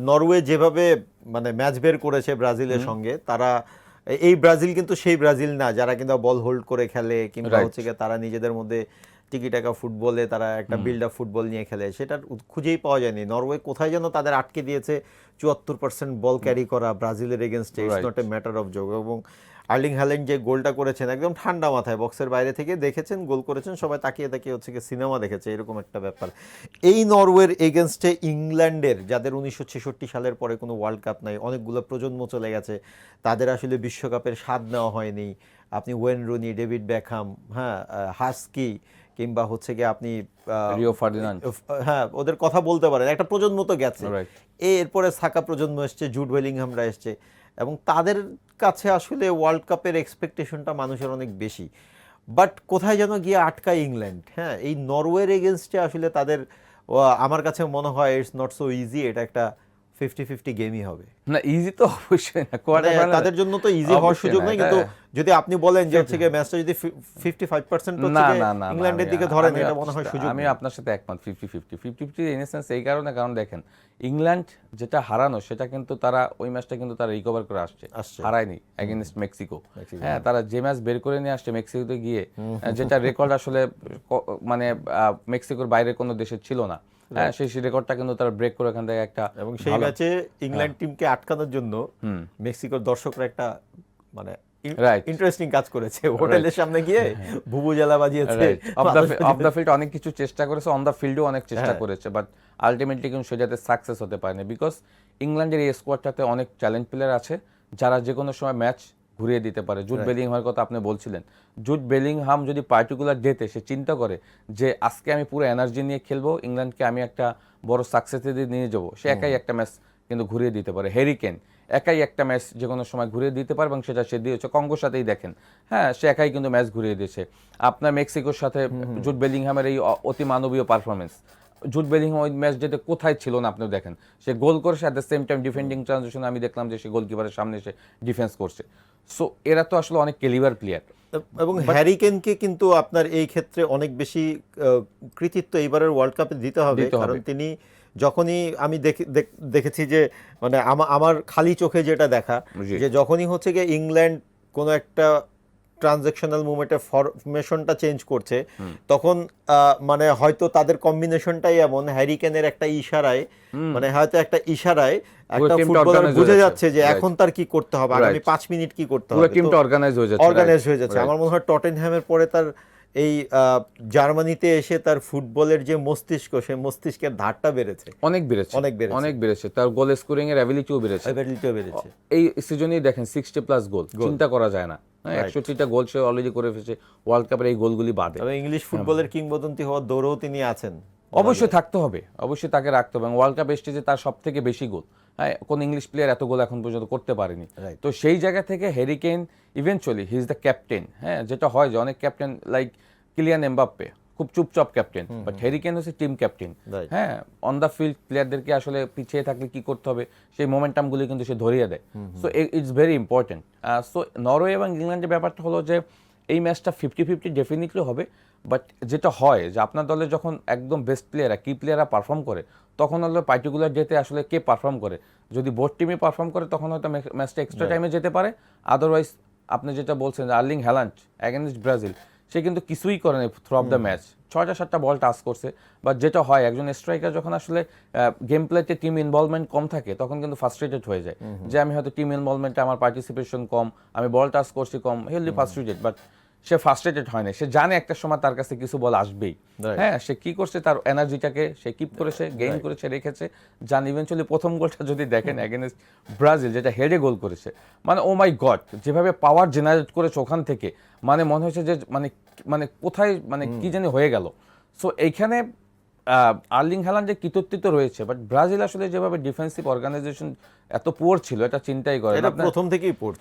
Norway যেভাবে মানে match বের করেছে ব্রাজিলের সঙ্গে, তারা এই ব্রাজিল কিন্তু সেই ব্রাজিল না যারা কিন্তু বল হোল্ড করে খেলে, কিংবা হচ্ছে গিয়ে তারা নিজেদের মধ্যে টিকিটাকা ফুটবলে তারা একটা বিল্ড আপ ফুটবল নিয়ে খেলে, সেটার খুঁজেই পাওয়া যায়নি। নরওয়ে কোথায় যেন তাদের আটকে দিয়েছে 74% বল ক্যারি করা ব্রাজিলের এগেনস্টে। It's not a matter of যোগ। এবং আর্লিং হ্যাল্যান্ড যে গোলটা করেছেন একদম ঠান্ডা মাথায়, বক্সের বাইরে থেকে দেখেছেন, গোল করেছেন, সবাই তাকিয়ে তাকিয়ে হচ্ছে কি সিনেমা দেখেছে, এরকম একটা ব্যাপার। এই নরওয়ের এগেনস্টে ইংল্যান্ডের, যাদের 1966 সালের পরে কোনো ওয়ার্ল্ড কাপ নাই, অনেকগুলো প্রজন্ম চলে গেছে, তাদের আসলে বিশ্বকাপের স্বাদ নেওয়া হয়নি। আপনি ওয়েন রুনি, ডেভিড বেকহাম, হ্যাঁ, হাস্কি, কিংবা হচ্ছে কি আপনি রিও ফার্ডিনান্ড, হ্যাঁ, ওদের কথা বলতে পারেন, একটা প্রজন্ম তো গেছে। এরপরে সাকা প্রজন্ম এসছে, জুড বেলিংহামরা এসছে, এবং তাদের কাছে আসলে ওয়ার্ল্ড কাপের এক্সপেকটেশনটা মানুষের অনেক বেশি। বাট কোথায় যেন গিয়ে আটকায় ইংল্যান্ড। হ্যাঁ, এই নরওয়ের এগেনস্টে আসলে তাদের, আমার কাছে মনে হয় ইটস নট সো ইজি। এটা একটা 50-50 গেমই হবে না, ইজি তো অবশ্যই না, তাদের জন্য তো ইজি হওয়ার সুযোগ নেই। কিন্তু যদি আপনি বলেন যে হচ্ছে গিয়ে ম্যাচটা যদি 55% হচ্ছে ইংল্যান্ডের দিকে ধরেন, এটা মনে হয় সুযোগ। আমি আপনার সাথে একমত। 50-50 ইন সেন্স এই কারণ দেখেন, ইংল্যান্ড যেটা হারানো সেটা কিন্তু তারা ওই ম্যাচটা কিন্তু তারা রিকভার করে আসছে, হারায়নি এগেইনস্ট মেক্সিকো। হ্যাঁ, তারা যে ম্যাচ বের করে নিয়ে আসছে মেক্সিকোতে গিয়ে, যেটা রেকর্ড আসলে মানে মেক্সিকোর বাইরে কোনো দেশের ছিল না, হ্যাঁ, সেই রেকর্ডটা কিন্তু তারা ব্রেক করে এখান থেকে একটা, এবং সেই ম্যাচে ইংল্যান্ড টিমকে আটকানোর জন্য মেক্সিকোর দর্শকরা একটা মানে ইন্টারেস্টিং কাজ করেছে। হোটেলের সামনে গিয়ে ভুবুজালা বাজিয়েছে, অফ দ্য ফিল্ড অনেক কিছু চেষ্টা করেছে, অন দ্য ফিল্ডও অনেক চেষ্টা করেছে, বাট আলটিমেটলি কিন্তু সেটাতে সাকসেস হতে পারেনি। বিকজ ইংল্যান্ডের এই স্কোয়াডটাতে অনেক ট্যালেন্ট প্লেয়ার আছে যারা যে কোনো সময় ম্যাচ ঘুরিয়ে দিতে পারে। জুড বেলিংহামের কথা আপনি বলছিলেন, জুড বেলিংহাম যদি পার্টিকুলার ডেতে সে চিন্তা করে যে আজকে আমি পুরো এনার্জি নিয়ে খেলবো, ইংল্যান্ডকে আমি একটা বড় সাকসেসে দিয়ে নিয়ে যাবো, সে একাই একটা ম্যাচ কিন্তু ঘুরিয়ে দিতে পারে। হ্যারি কেন একাই একটা ম্যাচ যে কোনো সময় ঘুরিয়ে দিতে পারে, এবং সেটা সে দিয়েছে কঙ্গোর সাথেই দেখেন। হ্যাঁ, সে একাই কিন্তু ম্যাচ ঘুরিয়ে দিয়েছে। আপনার মেক্সিকোর সাথে জুড বেলিংহামের এই অতি মানবীয় পারফরমেন্স, জুড বেলিংহাম ওই ম্যাচ যেতে কোথায় ছিল না আপনি দেখেন, সে গোল করেছে, at the same time defending ট্রানজিশনে আমি দেখলাম যে সে গোলকিপারের সামনে এসে ডিফেন্স করছে। সো এরা তো আসলে অনেক ক্যালিবার প্লেয়ার। এবং হ্যারি কেনকে কিন্তু আপনার এই ক্ষেত্রে অনেক বেশি কৃতিত্ব এইবারের ওয়ার্ল্ড কাপে দিতে হবে, কারণ তিনি যখনই আমি দেখেছি যে মানে আমার খালি চোখে যেটা দেখা, যে যখনই হচ্ছে গিয়ে ইংল্যান্ড কোনো একটা ট্রানজ্যাকশনাল মুভমেন্টের ফরমেশনটা চেঞ্জ করছে, তখন মানে হয়তো তাদের কম্বিনেশনটাই এমন, হ্যারি কেনের একটা ইশারায়, মানে হয়তো একটা ইশারায় একটা ফুটবলার বুঝে যাচ্ছে যে এখন তার কি করতে হবে, আগামী 5 মিনিট কি করতে হবে, টিমটা অর্গানাইজ হয়ে যাচ্ছে। আমার মনে হয় টটেনহ্যামের পরে তার এই জার্মানিতে এসে তার ফুটবলের যে মস্তিষ্ক, সেই মস্তিষ্কের ধারটা বেড়েছে, অনেক বেড়েছে। তার গোল স্কোরিং এর অ্যাবিলিটিও বেড়েছে। এই সিজনেই দেখেন 60+ গোল, চিন্তা করা যায় না। 61টা গোল সে অলরেডি করে ফেলেছে ওয়ার্ল্ড কাপের এই গোলগুলি বাদে। তবে ইংলিশ ফুটবলের কিংবদন্তি হওয়ার দৌড়েও তিনি আছেন, অবশ্যই থাকতে হবে, অবশ্যই তাকে রাখতে হবে। ওয়ার্ল্ড কাপ স্টেজে তার সব থেকে বেশি গোল, হ্যাঁ, কোন ইংলিশ প্লেয়ার এত গোল এখন পর্যন্ত করতে পারেনি। তো সেই জায়গা থেকে Harry Kane eventually he is the captain. হ্যাঁ, যেটা হয় যে অনেক ক্যাপ্টেন লাইক কিলিয়ান এমবাপ্পে খুব চুপচাপ ক্যাপ্টেন, বাট হ্যারি কেন হচ্ছে টিম ক্যাপ্টেন। হ্যাঁ, অন দ্য ফিল্ড প্লেয়ারদেরকে আসলে পিছিয়ে থাকলে কি করতে হবে সেই মোমেন্টামগুলি কিন্তু সে ধরিয়ে দেয়। So it's very important. So Norway এবং ইংল্যান্ডের ব্যাপারটা হলো যে এই ম্যাচটা 50-50 ডেফিনেটলি হবে। বাট যেটা হয় যে আপনার দলে যখন একদম বেস্ট প্লেয়াররা, কি প্লেয়াররা পারফর্ম করে, তখন হলো পার্টিকুলার ডেতে আসলে কে পারফর্ম করে। যদি বোর্ড টিমে পারফর্ম করে তখন হয়তো ম্যাচটা এক্সট্রা টাইমে যেতে পারে। আদারওয়াইজ আপনি যেটা বলছেন আর্লিং হ্যালান্ড অ্যাগেনস্ট ব্রাজিল, সে কিন্তু কিছুই করেনি থ্রু অফ দ্য ম্যাচ, 6টা-7টা বল টাচ করছে। বাট যেটা হয় একজন স্ট্রাইকার যখন আসলে গেম প্লেতে টিম ইনভলভমেন্ট কম থাকে, তখন কিন্তু ফ্রাস্ট্রেটেড হয়ে যায় যে আমি হয়তো টিম ইনভলভমেন্টে আমার পার্টিসিপেশন কম, আমি বল টাচ করছি কম, হেলদি ফ্রাস্ট্রেটেড। বাট সে ফ্রাস্ট্রেটেড হয় না, সে জানে একটা সময় তার কাছে কিছু বল আসবেই। হ্যাঁ, সে কি করছে, তার এনার্জিটাকে সে কিপ করেছে, গেইন করেছে, রেখেছে। জান ইভেনচুয়ালি প্রথম গোলটা যদি দেখেন এগেনস্ট ব্রাজিল, যেটা হেডে গোল করেছে, মানে ও মাই গড, যেভাবে পাওয়ার জেনারেট করেছে ওখান থেকে, মানে মনে হয়েছে যে মানে কোথায় মানে কি জানি হয়ে গেল। সো এইখানে আর্লিং হ্যালান্ডের কৃতিত্ব রয়েছে, বাট ব্রাজিল আসলে যেভাবে ডিফেন্সিভ অর্গানাইজেশন এত পুয়ার ছিল, এটা চিন্তাই করে, এটা প্রথম থেকেই পুয়ার।